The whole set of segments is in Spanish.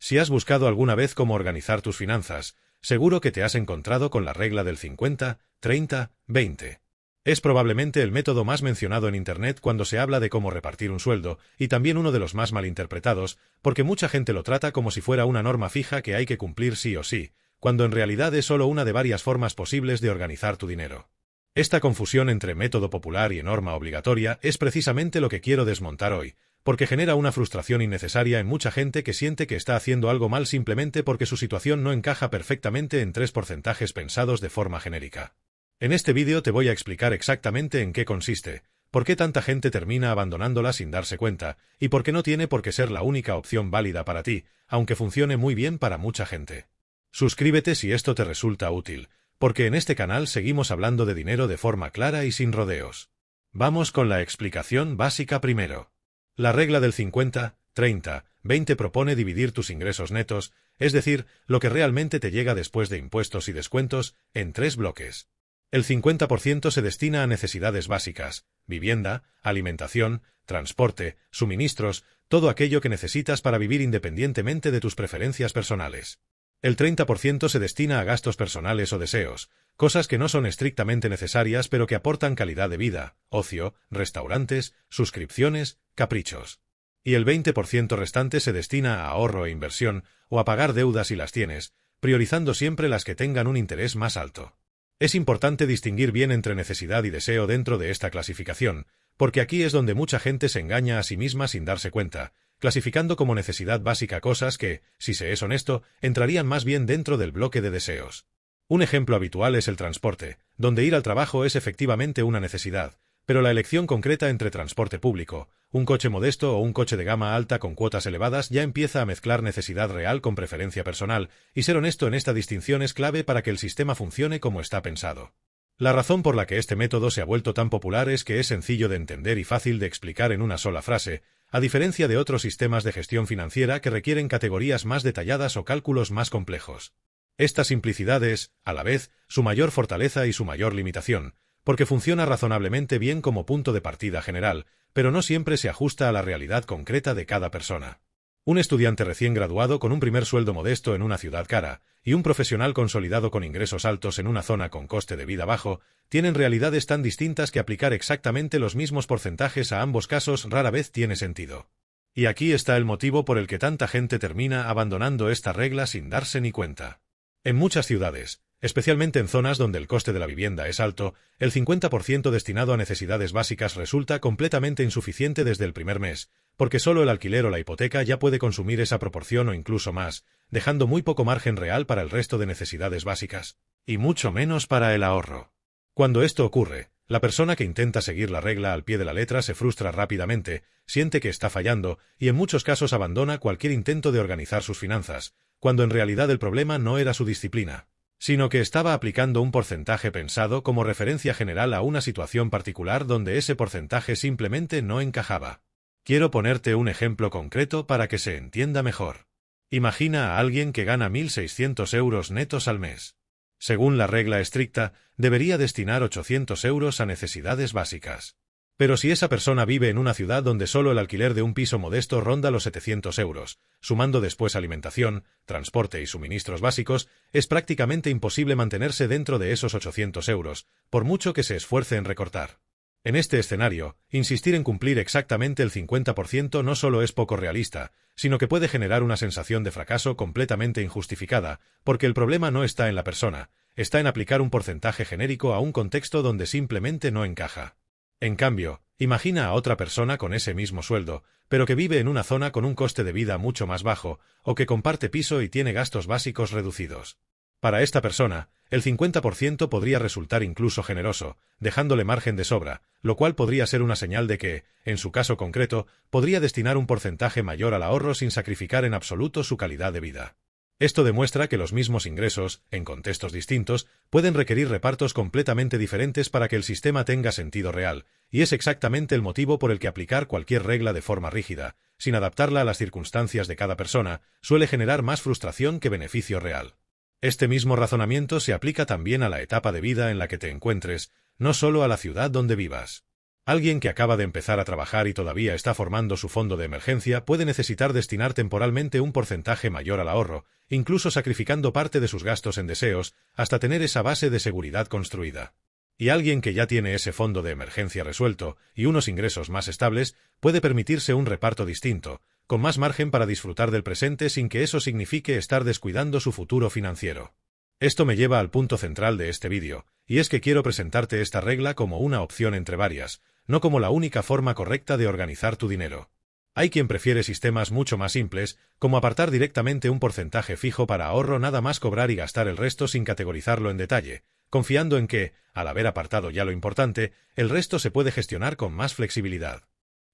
Si has buscado alguna vez cómo organizar tus finanzas, seguro que te has encontrado con la regla del 50, 30, 20. Es probablemente el método más mencionado en Internet cuando se habla de cómo repartir un sueldo, y también uno de los más malinterpretados, porque mucha gente lo trata como si fuera una norma fija que hay que cumplir sí o sí, cuando en realidad es solo una de varias formas posibles de organizar tu dinero. Esta confusión entre método popular y norma obligatoria es precisamente lo que quiero desmontar hoy, porque genera una frustración innecesaria en mucha gente que siente que está haciendo algo mal simplemente porque su situación no encaja perfectamente en 3 porcentajes pensados de forma genérica. En este vídeo te voy a explicar exactamente en qué consiste, por qué tanta gente termina abandonándola sin darse cuenta, y por qué no tiene por qué ser la única opción válida para ti, aunque funcione muy bien para mucha gente. Suscríbete si esto te resulta útil, porque en este canal seguimos hablando de dinero de forma clara y sin rodeos. Vamos con la explicación básica primero. La regla del 50, 30, 20 propone dividir tus ingresos netos, es decir, lo que realmente te llega después de impuestos y descuentos, en 3 bloques. El 50% se destina a necesidades básicas: vivienda, alimentación, transporte, suministros, todo aquello que necesitas para vivir independientemente de tus preferencias personales. El 30% se destina a gastos personales o deseos, cosas que no son estrictamente necesarias pero que aportan calidad de vida, ocio, restaurantes, suscripciones, caprichos. Y el 20% restante se destina a ahorro e inversión, o a pagar deudas si las tienes, priorizando siempre las que tengan un interés más alto. Es importante distinguir bien entre necesidad y deseo dentro de esta clasificación, porque aquí es donde mucha gente se engaña a sí misma sin darse cuenta, clasificando como necesidad básica cosas que, si se es honesto, entrarían más bien dentro del bloque de deseos. Un ejemplo habitual es el transporte, donde ir al trabajo es efectivamente una necesidad, pero la elección concreta entre transporte público, un coche modesto o un coche de gama alta con cuotas elevadas ya empieza a mezclar necesidad real con preferencia personal, y ser honesto en esta distinción es clave para que el sistema funcione como está pensado. La razón por la que este método se ha vuelto tan popular es que es sencillo de entender y fácil de explicar en una sola frase, a diferencia de otros sistemas de gestión financiera que requieren categorías más detalladas o cálculos más complejos. Esta simplicidad es, a la vez, su mayor fortaleza y su mayor limitación, porque funciona razonablemente bien como punto de partida general, pero no siempre se ajusta a la realidad concreta de cada persona. Un estudiante recién graduado con un primer sueldo modesto en una ciudad cara, y un profesional consolidado con ingresos altos en una zona con coste de vida bajo, tienen realidades tan distintas que aplicar exactamente los mismos porcentajes a ambos casos rara vez tiene sentido. Y aquí está el motivo por el que tanta gente termina abandonando esta regla sin darse ni cuenta. En muchas ciudades, especialmente en zonas donde el coste de la vivienda es alto, el 50% destinado a necesidades básicas resulta completamente insuficiente desde el primer mes, porque solo el alquiler o la hipoteca ya puede consumir esa proporción o incluso más, dejando muy poco margen real para el resto de necesidades básicas, y mucho menos para el ahorro. Cuando esto ocurre, la persona que intenta seguir la regla al pie de la letra se frustra rápidamente, siente que está fallando, y en muchos casos abandona cualquier intento de organizar sus finanzas, cuando en realidad el problema no era su disciplina, sino que estaba aplicando un porcentaje pensado como referencia general a una situación particular donde ese porcentaje simplemente no encajaba. Quiero ponerte un ejemplo concreto para que se entienda mejor. Imagina a alguien que gana 1.600 euros netos al mes. Según la regla estricta, debería destinar 800 euros a necesidades básicas. Pero si esa persona vive en una ciudad donde solo el alquiler de un piso modesto ronda los 700 euros, sumando después alimentación, transporte y suministros básicos, es prácticamente imposible mantenerse dentro de esos 800 euros, por mucho que se esfuerce en recortar. En este escenario, insistir en cumplir exactamente el 50% no solo es poco realista, sino que puede generar una sensación de fracaso completamente injustificada, porque el problema no está en la persona, está en aplicar un porcentaje genérico a un contexto donde simplemente no encaja. En cambio, imagina a otra persona con ese mismo sueldo, pero que vive en una zona con un coste de vida mucho más bajo, o que comparte piso y tiene gastos básicos reducidos. Para esta persona, el 50% podría resultar incluso generoso, dejándole margen de sobra, lo cual podría ser una señal de que, en su caso concreto, podría destinar un porcentaje mayor al ahorro sin sacrificar en absoluto su calidad de vida. Esto demuestra que los mismos ingresos, en contextos distintos, pueden requerir repartos completamente diferentes para que el sistema tenga sentido real, y es exactamente el motivo por el que aplicar cualquier regla de forma rígida, sin adaptarla a las circunstancias de cada persona, suele generar más frustración que beneficio real. Este mismo razonamiento se aplica también a la etapa de vida en la que te encuentres, no solo a la ciudad donde vivas. Alguien que acaba de empezar a trabajar y todavía está formando su fondo de emergencia puede necesitar destinar temporalmente un porcentaje mayor al ahorro, incluso sacrificando parte de sus gastos en deseos, hasta tener esa base de seguridad construida. Y alguien que ya tiene ese fondo de emergencia resuelto y unos ingresos más estables puede permitirse un reparto distinto, con más margen para disfrutar del presente sin que eso signifique estar descuidando su futuro financiero. Esto me lleva al punto central de este vídeo, y es que quiero presentarte esta regla como una opción entre varias, no como la única forma correcta de organizar tu dinero. Hay quien prefiere sistemas mucho más simples, como apartar directamente un porcentaje fijo para ahorro, nada más cobrar y gastar el resto sin categorizarlo en detalle, confiando en que, al haber apartado ya lo importante, el resto se puede gestionar con más flexibilidad.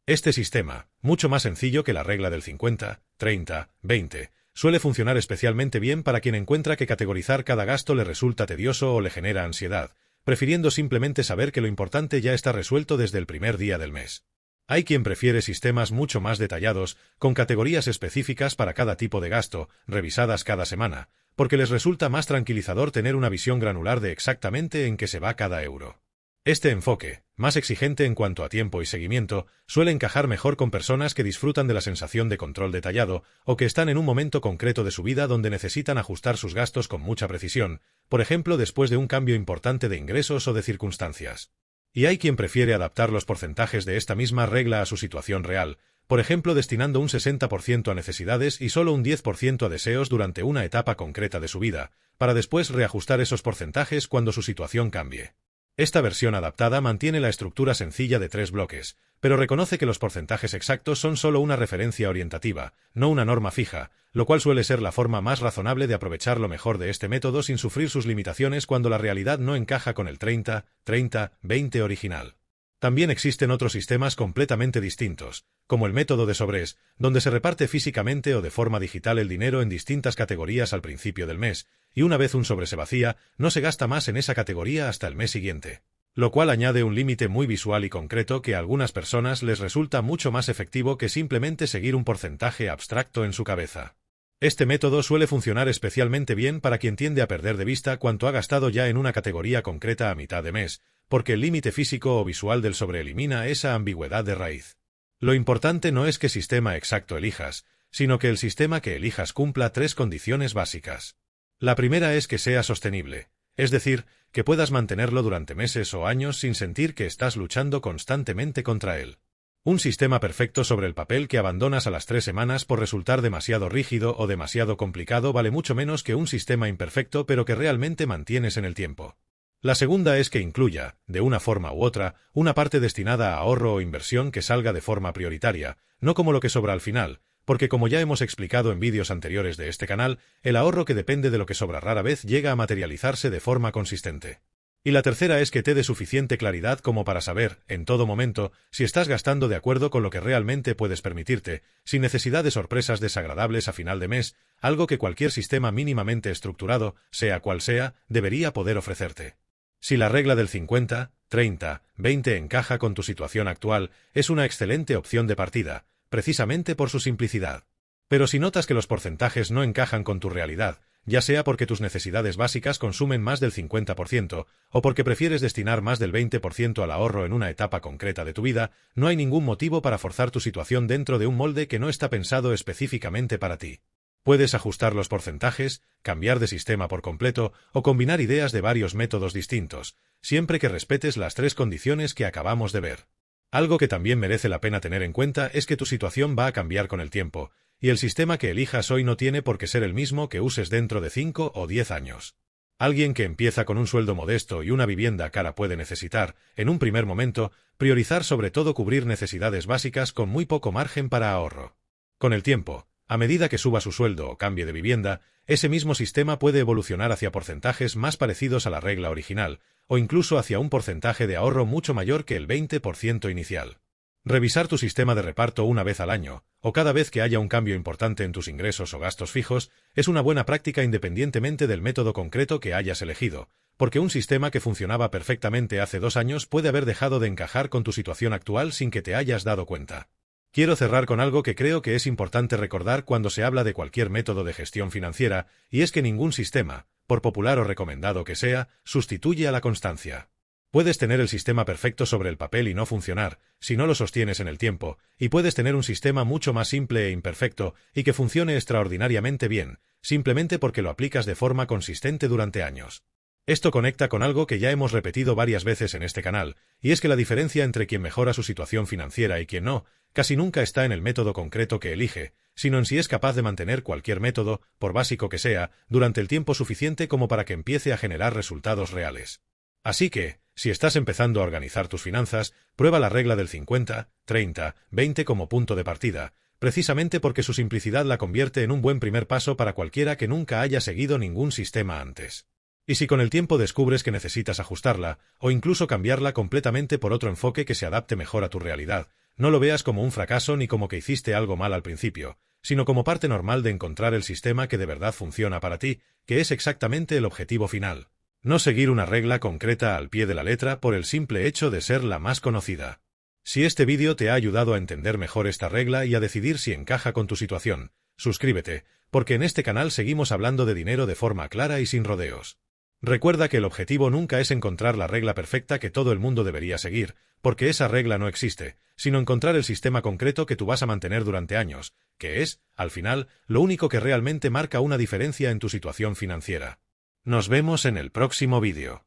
Este sistema, mucho más sencillo que la regla del 50, 30, 20, suele funcionar especialmente bien para quien encuentra que categorizar cada gasto le resulta tedioso o le genera ansiedad, prefiriendo simplemente saber que lo importante ya está resuelto desde el primer día del mes. Hay quien prefiere sistemas mucho más detallados, con categorías específicas para cada tipo de gasto, revisadas cada semana, porque les resulta más tranquilizador tener una visión granular de exactamente en qué se va cada euro. Este enfoque, más exigente en cuanto a tiempo y seguimiento, suele encajar mejor con personas que disfrutan de la sensación de control detallado o que están en un momento concreto de su vida donde necesitan ajustar sus gastos con mucha precisión, por ejemplo después de un cambio importante de ingresos o de circunstancias. Y hay quien prefiere adaptar los porcentajes de esta misma regla a su situación real, por ejemplo destinando un 60% a necesidades y solo un 10% a deseos durante una etapa concreta de su vida, para después reajustar esos porcentajes cuando su situación cambie. Esta versión adaptada mantiene la estructura sencilla de 3 bloques, pero reconoce que los porcentajes exactos son solo una referencia orientativa, no una norma fija, lo cual suele ser la forma más razonable de aprovechar lo mejor de este método sin sufrir sus limitaciones cuando la realidad no encaja con el 30-30-20 original. También existen otros sistemas completamente distintos, como el método de sobres, donde se reparte físicamente o de forma digital el dinero en distintas categorías al principio del mes, y una vez un sobre se vacía, no se gasta más en esa categoría hasta el mes siguiente, lo cual añade un límite muy visual y concreto que a algunas personas les resulta mucho más efectivo que simplemente seguir un porcentaje abstracto en su cabeza. Este método suele funcionar especialmente bien para quien tiende a perder de vista cuánto ha gastado ya en una categoría concreta a mitad de mes, porque el límite físico o visual del sobre elimina esa ambigüedad de raíz. Lo importante no es qué sistema exacto elijas, sino que el sistema que elijas cumpla 3 condiciones básicas. La primera es que sea sostenible, es decir, que puedas mantenerlo durante meses o años sin sentir que estás luchando constantemente contra él. Un sistema perfecto sobre el papel que abandonas a las 3 semanas por resultar demasiado rígido o demasiado complicado vale mucho menos que un sistema imperfecto pero que realmente mantienes en el tiempo. La segunda es que incluya, de una forma u otra, una parte destinada a ahorro o inversión que salga de forma prioritaria, no como lo que sobra al final, porque como ya hemos explicado en vídeos anteriores de este canal, el ahorro que depende de lo que sobra rara vez llega a materializarse de forma consistente. Y la tercera es que te dé suficiente claridad como para saber, en todo momento, si estás gastando de acuerdo con lo que realmente puedes permitirte, sin necesidad de sorpresas desagradables a final de mes, algo que cualquier sistema mínimamente estructurado, sea cual sea, debería poder ofrecerte. Si la regla del 50, 30, 20 encaja con tu situación actual, es una excelente opción de partida, precisamente por su simplicidad. Pero si notas que los porcentajes no encajan con tu realidad, ya sea porque tus necesidades básicas consumen más del 50% o porque prefieres destinar más del 20% al ahorro en una etapa concreta de tu vida, no hay ningún motivo para forzar tu situación dentro de un molde que no está pensado específicamente para ti. Puedes ajustar los porcentajes, cambiar de sistema por completo o combinar ideas de varios métodos distintos, siempre que respetes las 3 condiciones que acabamos de ver. Algo que también merece la pena tener en cuenta es que tu situación va a cambiar con el tiempo, y el sistema que elijas hoy no tiene por qué ser el mismo que uses dentro de 5 o 10 años. Alguien que empieza con un sueldo modesto y una vivienda cara puede necesitar, en un primer momento, priorizar sobre todo cubrir necesidades básicas con muy poco margen para ahorro. Con el tiempo, a medida que suba su sueldo o cambie de vivienda, ese mismo sistema puede evolucionar hacia porcentajes más parecidos a la regla original, o incluso hacia un porcentaje de ahorro mucho mayor que el 20% inicial. Revisar tu sistema de reparto una vez al año, o cada vez que haya un cambio importante en tus ingresos o gastos fijos, es una buena práctica independientemente del método concreto que hayas elegido, porque un sistema que funcionaba perfectamente hace 2 años puede haber dejado de encajar con tu situación actual sin que te hayas dado cuenta. Quiero cerrar con algo que creo que es importante recordar cuando se habla de cualquier método de gestión financiera, y es que ningún sistema, por popular o recomendado que sea, sustituye a la constancia. Puedes tener el sistema perfecto sobre el papel y no funcionar, si no lo sostienes en el tiempo, y puedes tener un sistema mucho más simple e imperfecto y que funcione extraordinariamente bien, simplemente porque lo aplicas de forma consistente durante años. Esto conecta con algo que ya hemos repetido varias veces en este canal, y es que la diferencia entre quien mejora su situación financiera y quien no, casi nunca está en el método concreto que elige, sino en si es capaz de mantener cualquier método, por básico que sea, durante el tiempo suficiente como para que empiece a generar resultados reales. Así que, si estás empezando a organizar tus finanzas, prueba la regla del 50, 30, 20 como punto de partida, precisamente porque su simplicidad la convierte en un buen primer paso para cualquiera que nunca haya seguido ningún sistema antes. Y si con el tiempo descubres que necesitas ajustarla, o incluso cambiarla completamente por otro enfoque que se adapte mejor a tu realidad, no lo veas como un fracaso ni como que hiciste algo mal al principio, sino como parte normal de encontrar el sistema que de verdad funciona para ti, que es exactamente el objetivo final. No seguir una regla concreta al pie de la letra por el simple hecho de ser la más conocida. Si este vídeo te ha ayudado a entender mejor esta regla y a decidir si encaja con tu situación, suscríbete, porque en este canal seguimos hablando de dinero de forma clara y sin rodeos. Recuerda que el objetivo nunca es encontrar la regla perfecta que todo el mundo debería seguir, porque esa regla no existe, sino encontrar el sistema concreto que tú vas a mantener durante años, que es, al final, lo único que realmente marca una diferencia en tu situación financiera. Nos vemos en el próximo vídeo.